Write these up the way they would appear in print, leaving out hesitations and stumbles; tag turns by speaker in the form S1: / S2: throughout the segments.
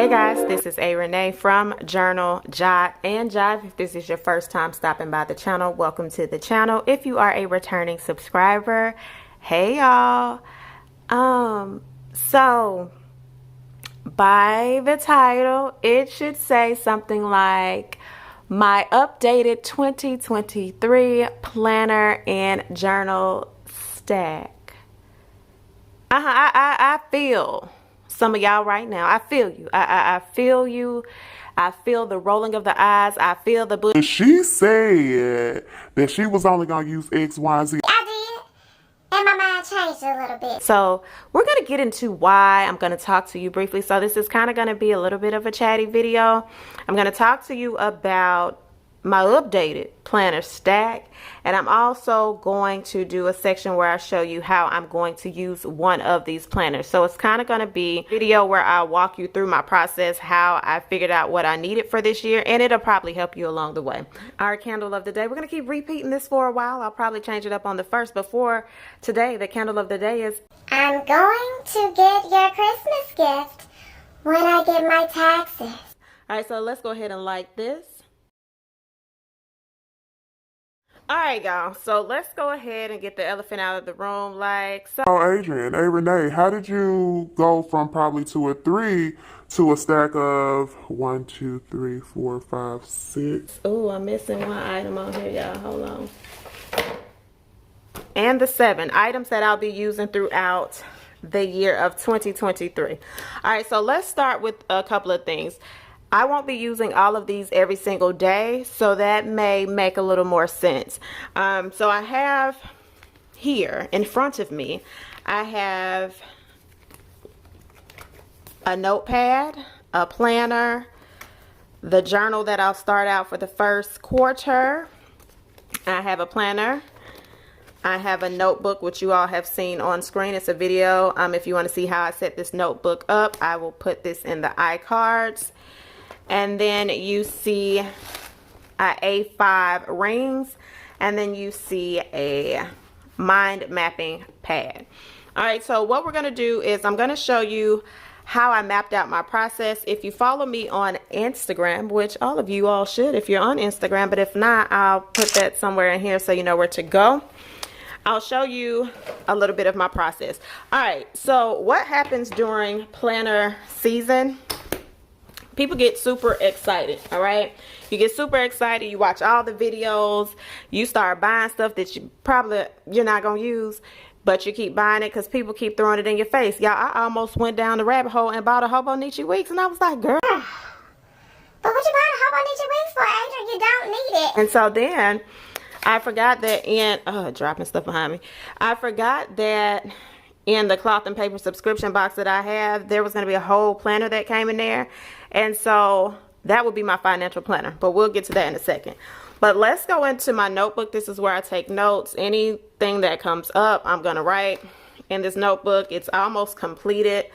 S1: Hey guys, this is A. Renee from Journal, Jot, and Jive. If this is your first time stopping by the channel, welcome to the channel. If you are a returning subscriber, hey y'all. So by the title, it should say something like my updated 2023 planner and journal stack. I feel some of y'all right now. I feel you. I feel you. I feel the rolling of the eyes. I feel the bush.
S2: She said that she was only going to use X, Y, Z.
S3: I did, and my mind changed a little bit.
S1: So we're going to get into why. I'm going to talk to you briefly. So this is kind of going to be a little bit of a chatty video. I'm going to talk to you about my updated planner stack, and I'm also going to do a section where I show you how I'm going to use one of these planners. So it's kind of going to be a video where I'll walk you through my process, how I figured out what I needed for this year, and it'll probably help you along the way. Our candle of the day, we're going to keep repeating this for a while. I'll probably change it up on the first, but for today, the candle of the day is
S3: I'm going to get your Christmas gift when I get my taxes.
S1: all right. So let's go ahead and light this. All right, y'all, so let's go ahead and get the elephant out of the room like so.
S2: Oh, Adrian, hey, Renee, how did you go from probably to a 3 to a stack of 1, 2, 3, 4, 5, 6?
S1: Oh, I'm missing one item on here, y'all. Hold on. And the 7 items that I'll be using throughout the year of 2023. All right, so let's start with a couple of things. I won't be using all of these every single day, so that may make a little more sense. So I have here in front of me, I have a notepad, a planner, the journal that I'll start out for the first quarter. I have a planner. I have a notebook, which you all have seen on screen. It's a video. If you want to see how I set this notebook up, I will put this in the iCards. And then you see A5 rings, and then you see a mind mapping pad. All right, so what we're going to do is I'm going to show you how I mapped out my process. If you follow me on Instagram, which all of you all should if you're on Instagram, but if not, I'll put that somewhere in here so you know where to go. I'll show you a little bit of my process. All right, so what happens during planner season? People get super excited, all right? You get super excited, you watch all the videos, you start buying stuff that you're not gonna use, but you keep buying it because people keep throwing it in your face. Y'all, I almost went down the rabbit hole and bought a Hobonichi Weeks, and I was like, girl.
S3: But what you buying a Hobonichi Weeks for, Adrian? You don't need it.
S1: And so then I forgot that dropping stuff behind me. I forgot that in the cloth and paper subscription box that I have, there was going to be a whole planner that came in there. And so that would be my financial planner, but we'll get to that in a second. But let's go into my notebook. This is where I take notes. Anything that comes up, I'm going to write in this notebook. It's almost completed,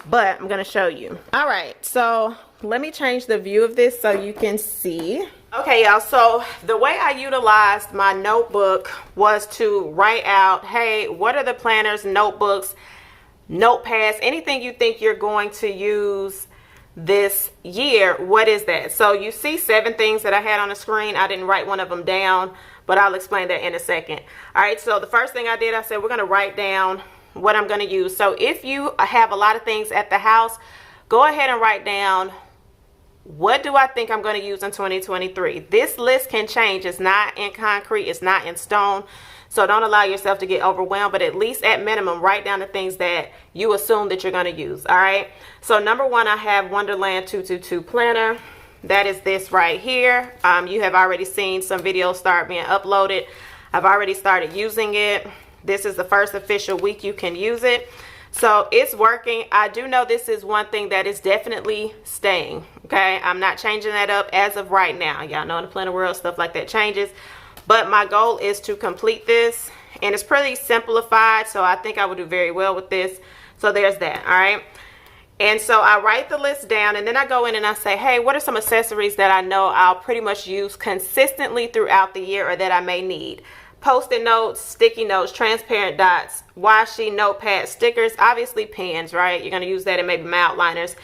S1: but I'm going to show you. All right, so let me change the view of this so you can see. Okay, y'all, so the way I utilized my notebook was to write out, hey, what are the planners, notebooks, notepads, anything you think you're going to use this year, what is that? So you see 7 things that I had on the screen. I didn't write one of them down, but I'll explain that in a second. All right, so the first thing I did, I said we're going to write down what I'm going to use. So if you have a lot of things at the house, go ahead and write down, what do I think I'm going to use in 2023? This list can change. It's not in concrete. It's not in stone. So don't allow yourself to get overwhelmed, but at least at minimum, write down the things that you assume that you're going to use. All right. So number 1, I have Wonderland 222 planner. That is this right here. You have already seen some videos start being uploaded. I've already started using it. This is the first official week you can use it. So it's working. I do know this is one thing that is definitely staying. Okay. I'm not changing that up as of right now. Y'all know in the planner world, stuff like that changes. But my goal is to complete this, and it's pretty simplified, so I think I will do very well with this. So there's that, all right? And so I write the list down, and then I go in and I say, hey, what are some accessories that I know I'll pretty much use consistently throughout the year or that I may need? Post-it notes, sticky notes, transparent dots, washi, notepad, stickers, obviously pens, right? You're going to use that and maybe my outliners.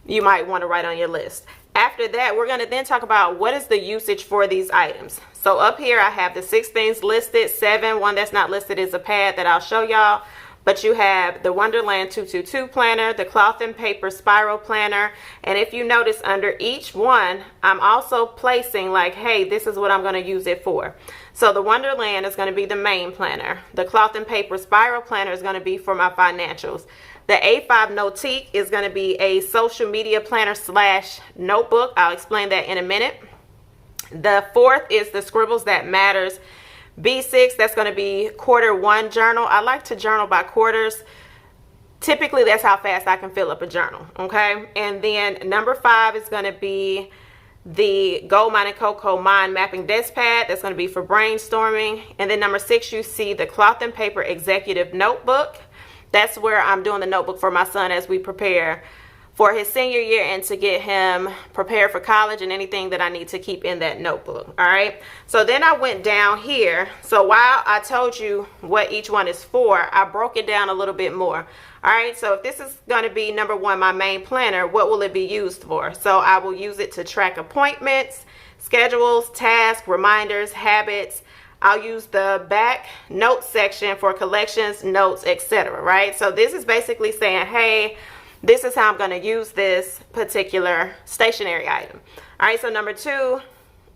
S1: you might want to write on your list. After that, we're going to then talk about what is the usage for these items. So up here, I have the 6 things listed. 7, one that's not listed is a pad that I'll show y'all. But you have the Wonderland 222 planner, the cloth and paper spiral planner. And if you notice under each one, I'm also placing like, hey, this is what I'm going to use it for. So the Wonderland is going to be the main planner. The cloth and paper spiral planner is going to be for my financials. The A5 Notique is going to be a social media planner / notebook. I'll explain that in a minute. The 4th is the Scribbles That Matters. B6, that's going to be Q1 journal. I like to journal by quarters. Typically, that's how fast I can fill up a journal, okay? And then number 5 is going to be the Gold Mine and Cocoa Mind Mapping Desk Pad. That's going to be for brainstorming. And then number 6, you see the Cloth and Paper Executive Notebook. That's where I'm doing the notebook for my son as we prepare for his senior year and to get him prepared for college and anything that I need to keep in that notebook. All right. So then I went down here. So while I told you what each one is for, I broke it down a little bit more. All right. So if this is going to be number 1, my main planner, what will it be used for? So I will use it to track appointments, schedules, tasks, reminders, habits. I'll use the back notes section for collections, notes, etc. Right. So this is basically saying, hey, this is how I'm going to use this particular stationery item. All right, so number 2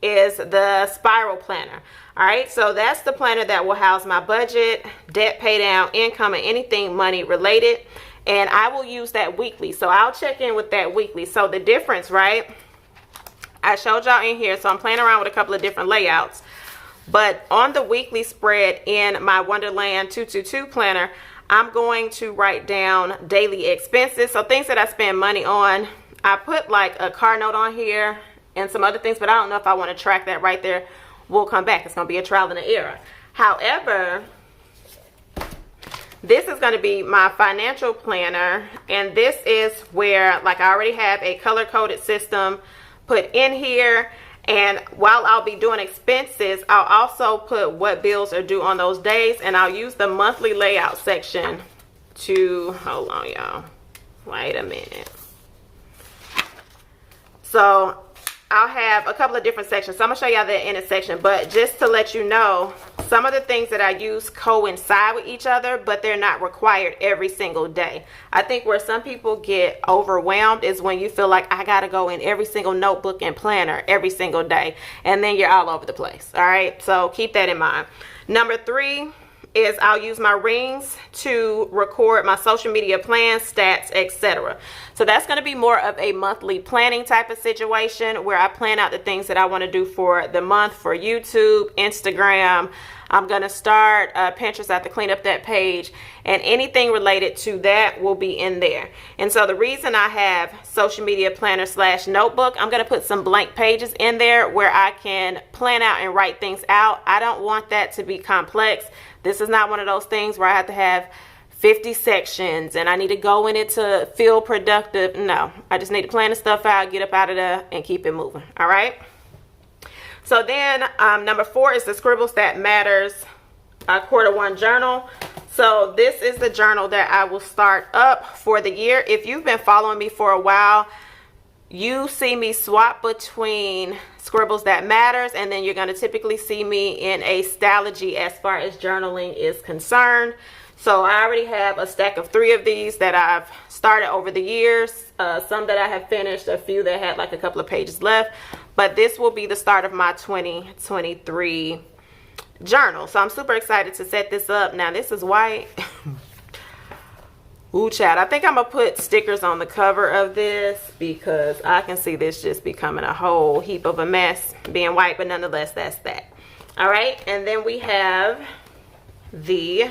S1: is the spiral planner. All right, so that's the planner that will house my budget, debt pay down, income, and anything money related. And I will use that weekly. So I'll check in with that weekly. So the difference, right? I showed y'all in here. So I'm playing around with a couple of different layouts. But on the weekly spread in my Wonderland 222 planner, I'm going to write down daily expenses. So things that I spend money on. I put like a car note on here and some other things, but I don't know if I want to track that right there. We'll come back. It's going to be a trial and error. However, this is going to be my financial planner. And this is where, like, I already have a color-coded system put in here. And while I'll be doing expenses, I'll also put what bills are due on those days. And I'll use the monthly layout section to, hold on y'all, wait a minute. So I'll have a couple of different sections. So I'm going to show y'all that in a section. But just to let you know, some of the things that I use coincide with each other, but they're not required every single day. I think where some people get overwhelmed is when you feel like I got to go in every single notebook and planner every single day. And then you're all over the place. All right. So keep that in mind. Number 3 is I'll use my rings to record my social media plans, stats, etc. So that's going to be more of a monthly planning type of situation where I plan out the things that I want to do for the month for YouTube, Instagram. I'm going to start Pinterest. I have to clean up that page, and anything related to that will be in there. And so the reason I have social media planner / notebook, I'm going to put some blank pages in there where I can plan out and write things out. I don't want that to be complex. This is not one of those things where I have to have 50 sections and I need to go in it to feel productive. No, I just need to plan the stuff out, get up out of there, and keep it moving. All right. So then number 4 is the Scribbles That Matters Q1 journal. So this is the journal that I will start up for the year. If you've been following me for a while, you see me swap between Scribbles That Matters, and then you're going to typically see me in a Stalogy as far as journaling is concerned. So I already have a stack of 3 of these that I've started over the years, some that I have finished, a few that had like a couple of pages left, but this will be the start of my 2023 journal. So I'm super excited to set this up. Now this is white. Ooh, child, I think I'm gonna put stickers on the cover of this because I can see this just becoming a whole heap of a mess being white, but nonetheless, that's that. All right, and then we have the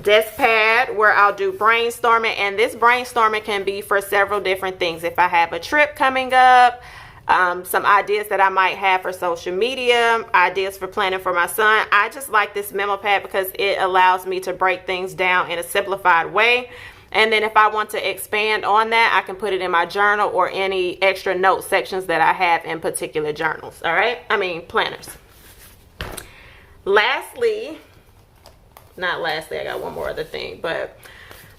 S1: desk pad where I'll do brainstorming, and this brainstorming can be for several different things. If I have a trip coming up, some ideas that I might have for social media, ideas for planning for my son. I just like this memo pad because it allows me to break things down in a simplified way. And then if I want to expand on that, I can put it in my journal or any extra note sections that I have in particular journals. All right. I mean, planners. Lastly, not lastly, I got one more other thing, but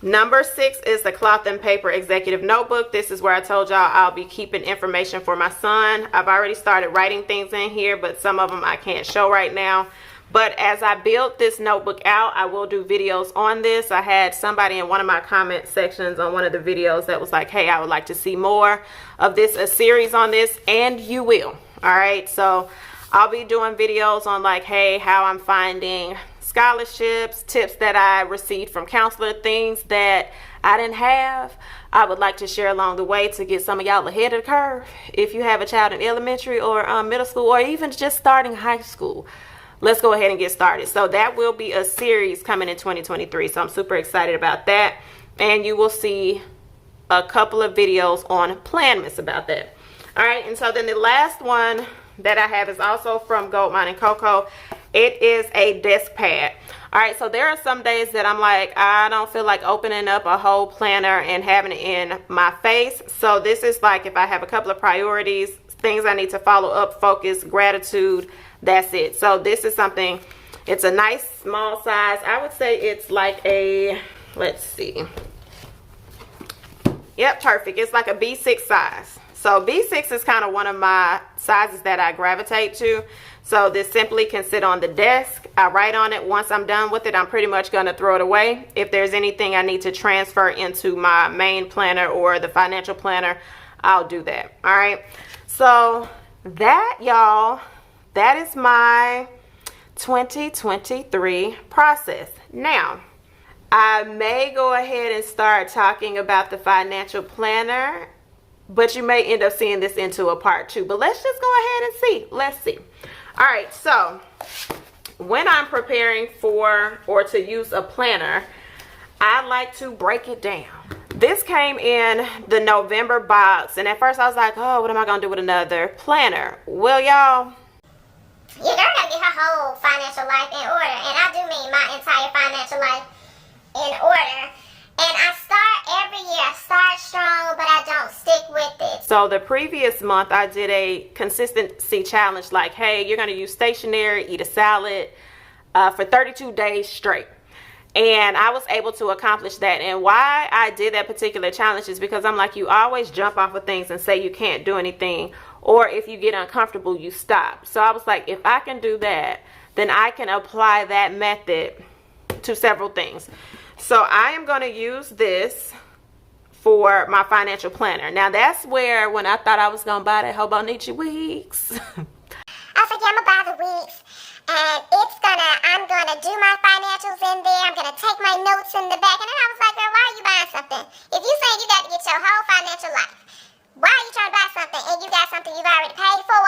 S1: Number 6 is the cloth and paper executive notebook. This is where I told y'all I'll be keeping information for my son. I've already started writing things in here, but some of them I can't show right now. But as I build this notebook out, I will do videos on this. I had somebody in one of my comment sections on one of the videos that was like, hey, I would like to see more of this, a series on this, and you will. All right, so I'll be doing videos on like, hey, how I'm finding scholarships, tips that I received from counselor, things that I didn't have. I would like to share along the way to get some of y'all ahead of the curve. If you have a child in elementary or middle school, or even just starting high school, let's go ahead and get started. So that will be a series coming in 2023. So I'm super excited about that. And you will see a couple of videos on Planmas about that. All right, and so then the last one that I have is also from Goldmine and Coco. It is a desk pad. All right, so there are some days that I'm like, I don't feel like opening up a whole planner and having it in my face. So this is like if I have a couple of priorities, things I need to follow up, focus, gratitude, that's it. So this is something, it's a nice small size. I would say it's like a, let's see. Yep, perfect. It's like a B6 size. So B6 is kind of one of my sizes that I gravitate to. So this simply can sit on the desk. I write on it. Once I'm done with it, I'm pretty much going to throw it away. If there's anything I need to transfer into my main planner or the financial planner, I'll do that. All right. So that, y'all, that is my 2023 process. Now, I may go ahead and start talking about the financial planner, but you may end up seeing this into a part 2. But let's just go ahead and see. Let's see. All right, so when I'm preparing for or to use a planner, I like to break it down. This came in the November box, and at first I was like, oh, what am I going to do with another planner? Well, y'all,
S3: Your girl gotta get her whole financial life in order, and I do mean my entire financial life in order. And I start every year, I start strong, but I don't stick with it.
S1: so the previous month I did a consistency challenge like, hey, you're going to use stationery, eat a salad for 32 days straight. And I was able to accomplish that. And why I did that particular challenge is because I'm like, you always jump off of things and say you can't do anything. Or if you get uncomfortable, you stop. So I was like, if I can do that, then I can apply that method to several things. So I am going to use this for my financial planner. Now that's where when I thought I was going to buy that Hobonichi weeks.
S3: I was like, yeah, I'm gonna buy the weeks, and I'm gonna do my financials in there. I'm gonna take my notes in the back. And then I was like, girl, why are you buying something? If you saying you got to get your whole financial life, why are you trying to buy something and you got something you've already paid for?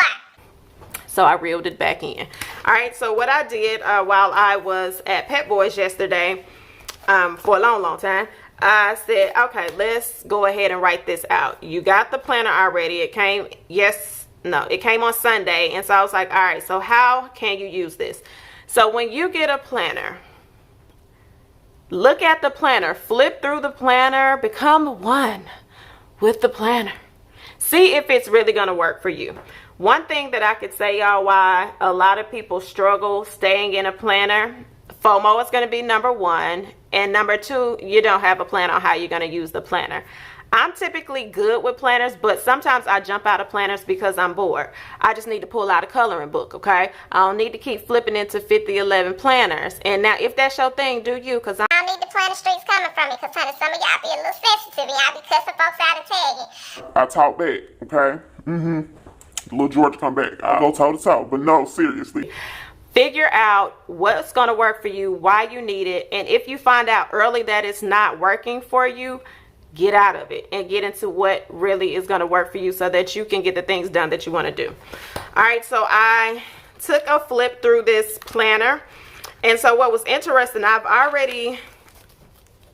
S1: So I reeled it back in. All right, so what I did while I was at Pet Boys yesterday, for a long time, I said, okay, let's go ahead and write this out. You got the planner already. It came, it came on Sunday. And so I was like, all right, so how can you use this? So when you get a planner, look at the planner, flip through the planner, become one with the planner. See if it's really going to work for you. One thing that I could say, y'all, why a lot of people struggle staying in a planner, FOMO is going to be number 1. And number 2, you don't have a plan on how you're going to use the planner. I'm typically good with planners, but sometimes I jump out of planners because I'm bored. I just need to pull out a coloring book, okay? I don't need to keep flipping into 50-11 planners. And now, if that's your thing, do you? Because I
S3: don't need the planner streets coming from me, because honey, some of y'all be a little sensitive and y'all be cussing folks out and tagging.
S2: I talk back, okay? Little George come back. I'll go toe to toe, but no, seriously.
S1: figure out what's going to work for you, why you need it, and if you find out early that it's not working for you, get out of it and get into what really is going to work for you so that you can get the things done that you want to do. All right, so I took a flip through this planner, and so what was interesting, I've already,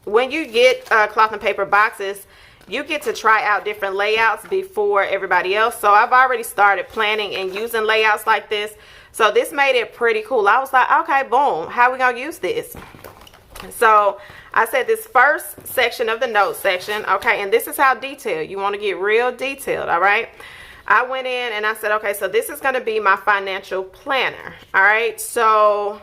S1: when you get cloth and paper boxes, you get to try out different layouts before everybody else. So I've already started planning and using layouts like this. So this made it pretty cool. I was like, okay, boom, how we gonna use this? So I said this first section of the notes section, okay, and this is how detailed. You want to get real detailed, all right? I went in and I said, okay, so this is going to be my financial planner, all right? So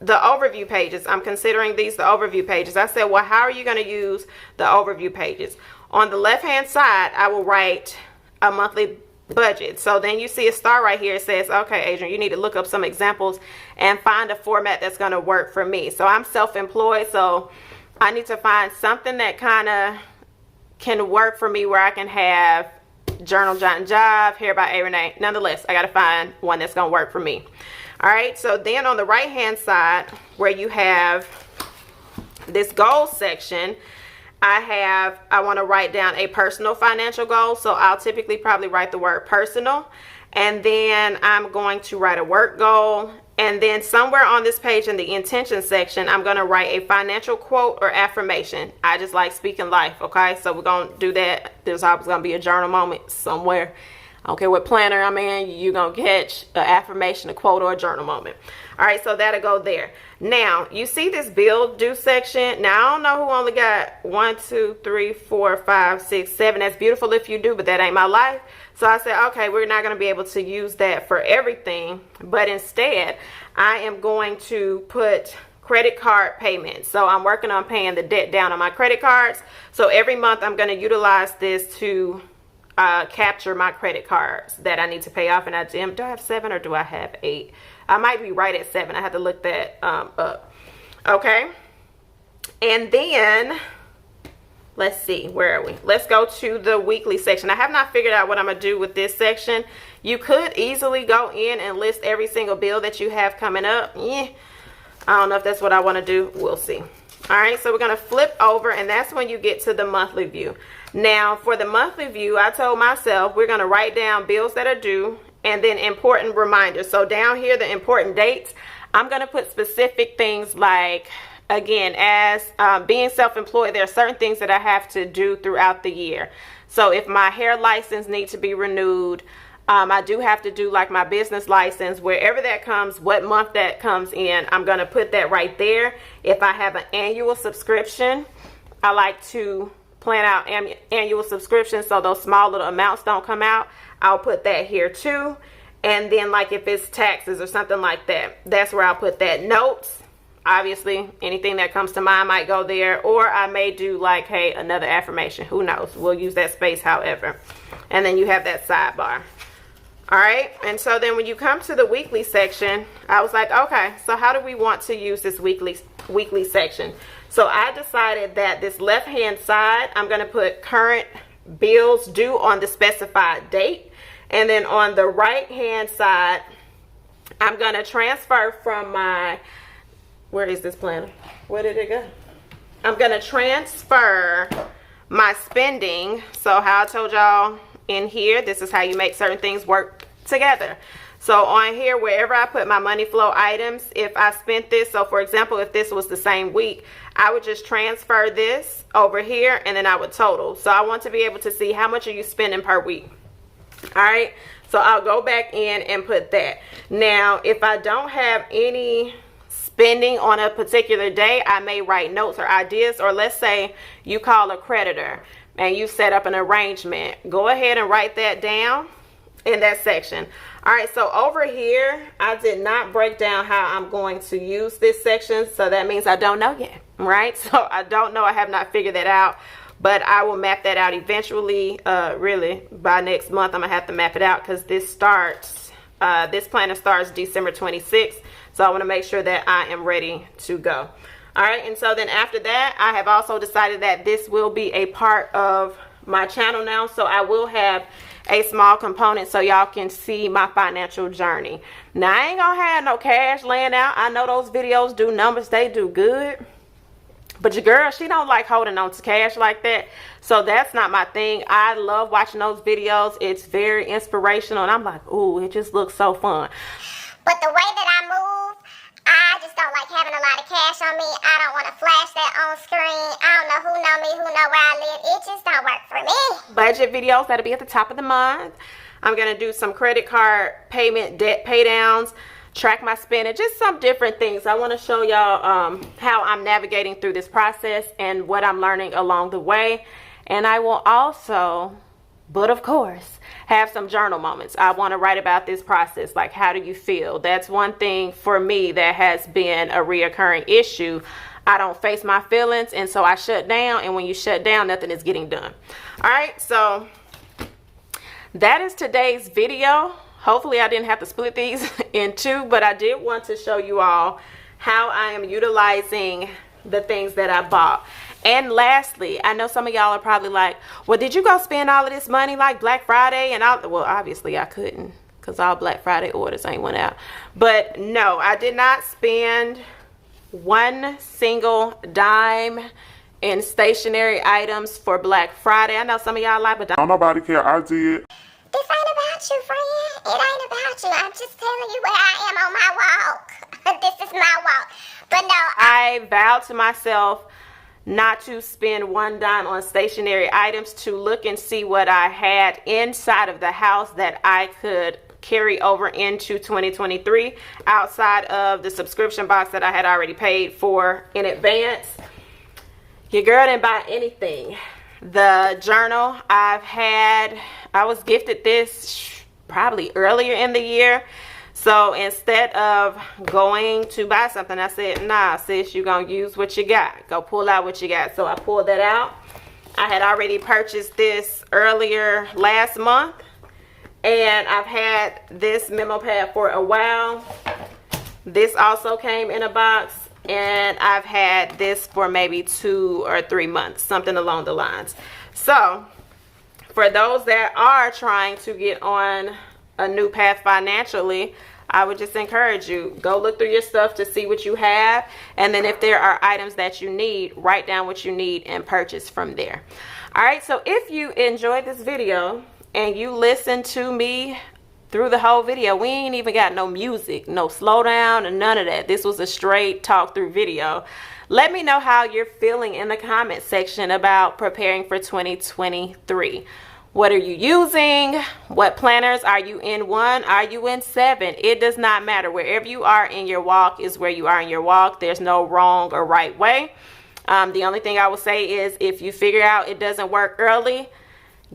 S1: the overview pages. I'm considering these the overview pages. I said, well, how are you going to use the overview pages? On the left hand side, I will write a monthly budget. So then you see a star right here. It says, okay, Adrian, you need to look up some examples and find a format that's going to work for me. So I'm self-employed, so I need to find something that kind of can work for me, where I can have journal, jot, and job, here by A. Renee. Nonetheless, I got to find one that's going to work for me. All right, so then on the right hand side, where you have this goals section, I want to write down a personal financial goal. So I'll typically probably write the word personal, and then I'm going to write a work goal. And then somewhere on this page in the intention section, I'm going to write a financial quote or affirmation. I just like speaking life. Okay, so we're going to do that. There's always going to be a journal moment somewhere. I don't care what planner I'm in, you're going to catch an affirmation, a quote, or a journal moment. All right, so that'll go there. Now, you see this bill due section. Now, I don't know who only got 1, 2, 3, 4, 5, 6, 7. That's beautiful if you do, but that ain't my life. So I said, okay, we're not going to be able to use that for everything. But instead, I am going to put credit card payments. So I'm working on paying the debt down on my credit cards. So every month, I'm going to utilize this to capture my credit cards that I need to pay off. And do I have 7 or do I have 8? I might be right at 7. I have to look that up. Okay, and then let's see, where are we? Let's go to the weekly section. I have not figured out what I'm gonna do with this section. You could easily go in and list every single bill that you have coming up. I don't know if that's what I want to do. We'll see. All right, so we're gonna flip over, and that's when you get to the monthly view. Now, for the monthly view, I told myself we're going to write down bills that are due and then important reminders. So down here, the important dates, I'm going to put specific things like, again, as being self-employed, there are certain things that I have to do throughout the year. So if my hair license needs to be renewed, I do have to do like my business license, wherever that comes, what month that comes in, I'm going to put that right there. If I have an annual subscription, I like to plan out annual subscriptions so those small little amounts don't come out. I'll put that here too. And then like if it's taxes or something like that, that's where I'll put that. Notes, obviously anything that comes to mind might go there, or I may do like, hey, another affirmation, who knows, we'll use that space however. And then you have that sidebar. All right, and so then when you come to the weekly section, I was like, okay, so how do we want to use this weekly section? So I decided that this left hand side, I'm going to put current bills due on the specified date. And then on the right hand side, I'm going to transfer from my, where is this planner? Where did it go? I'm going to transfer my spending. So how I told y'all in here, this is how you make certain things work together. So on here, wherever I put my money flow items, if I spent this, so for example, if this was the same week, I would just transfer this over here and then I would total. So I want to be able to see how much are you spending per week. All right, so I'll go back in and put that. Now, if I don't have any spending on a particular day, I may write notes or ideas, or let's say you call a creditor and you set up an arrangement. Go ahead and write that down in that section. All right, so over here, I did not break down how I'm going to use this section, so that means I don't know yet, right? So I don't know, I have not figured that out, but I will map that out eventually. Really, by next month, I'm gonna have to map it out because this planner starts December 26th, so I wanna make sure that I am ready to go. All right, and so then after that, I have also decided that this will be a part of my channel now, so I will have a small component so y'all can see my financial journey. Now, I ain't gonna have no cash laying out. I know those videos do numbers, they do good, but your girl, she don't like holding on to cash like that, so that's not my thing. I love watching those videos. It's very inspirational, and I'm like, ooh, it just looks so fun.
S3: But the way that I move, I just don't like having a lot of cash on me. I don't want to flash that on screen. I don't know who know me, who know where I live. It just don't work for me.
S1: Budget videos, that'll be at the top of the month. I'm going to do some credit card payment, debt pay downs, track my spending, just some different things. I want to show y'all how I'm navigating through this process and what I'm learning along the way. And I will also But of course, have some journal moments. I want to write about this process. Like, how do you feel? That's one thing for me that has been a reoccurring issue. I don't face my feelings, and so I shut down. And when you shut down, nothing is getting done. All right, so that is today's video. Hopefully I didn't have to split these in two, but I did want to show you all how I am utilizing the things that I bought. And lastly, I know some of y'all are probably like, well, did you go spend all of this money like Black Friday? And well, obviously I couldn't, because all Black Friday orders ain't went out. But no, I did not spend one single dime in stationery items for Black Friday. I know some of y'all like, but
S2: Don't nobody care. I did.
S3: This ain't about you, friend. It ain't about you. I'm just telling you where I am on my walk. This is my walk. But no,
S1: I vowed to myself not to spend one dime on stationery items, to look and see what I had inside of the house that I could carry over into 2023 outside of the subscription box that I had already paid for in advance. Your girl didn't buy anything. The journal I was gifted this probably earlier in the year. So instead of going to buy something, I said, nah, sis, you're going to use what you got. Go pull out what you got. So I pulled that out. I had already purchased this earlier last month. And I've had this memo pad for a while. This also came in a box. And I've had this for maybe 2 or 3 months, something along the lines. So for those that are trying to get on a new path financially, I would just encourage you, go look through your stuff to see what you have, and then if there are items that you need, write down what you need and purchase from there. All right, so if you enjoyed this video and you listened to me through the whole video, we ain't even got no music, no slowdown, and none of that. This was a straight talk through video. Let me know how you're feeling in the comment section about preparing for 2023. What are you using? What planners are you in? 1? Are you in 7? It does not matter. Wherever you are in your walk is where you are in your walk. There's no wrong or right way. The only thing I will say is, if you figure out it doesn't work early,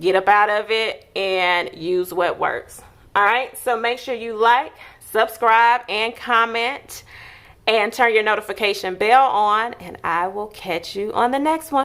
S1: get up out of it and use what works. All right, so make sure you like, subscribe, and comment, and turn your notification bell on, and I will catch you on the next one.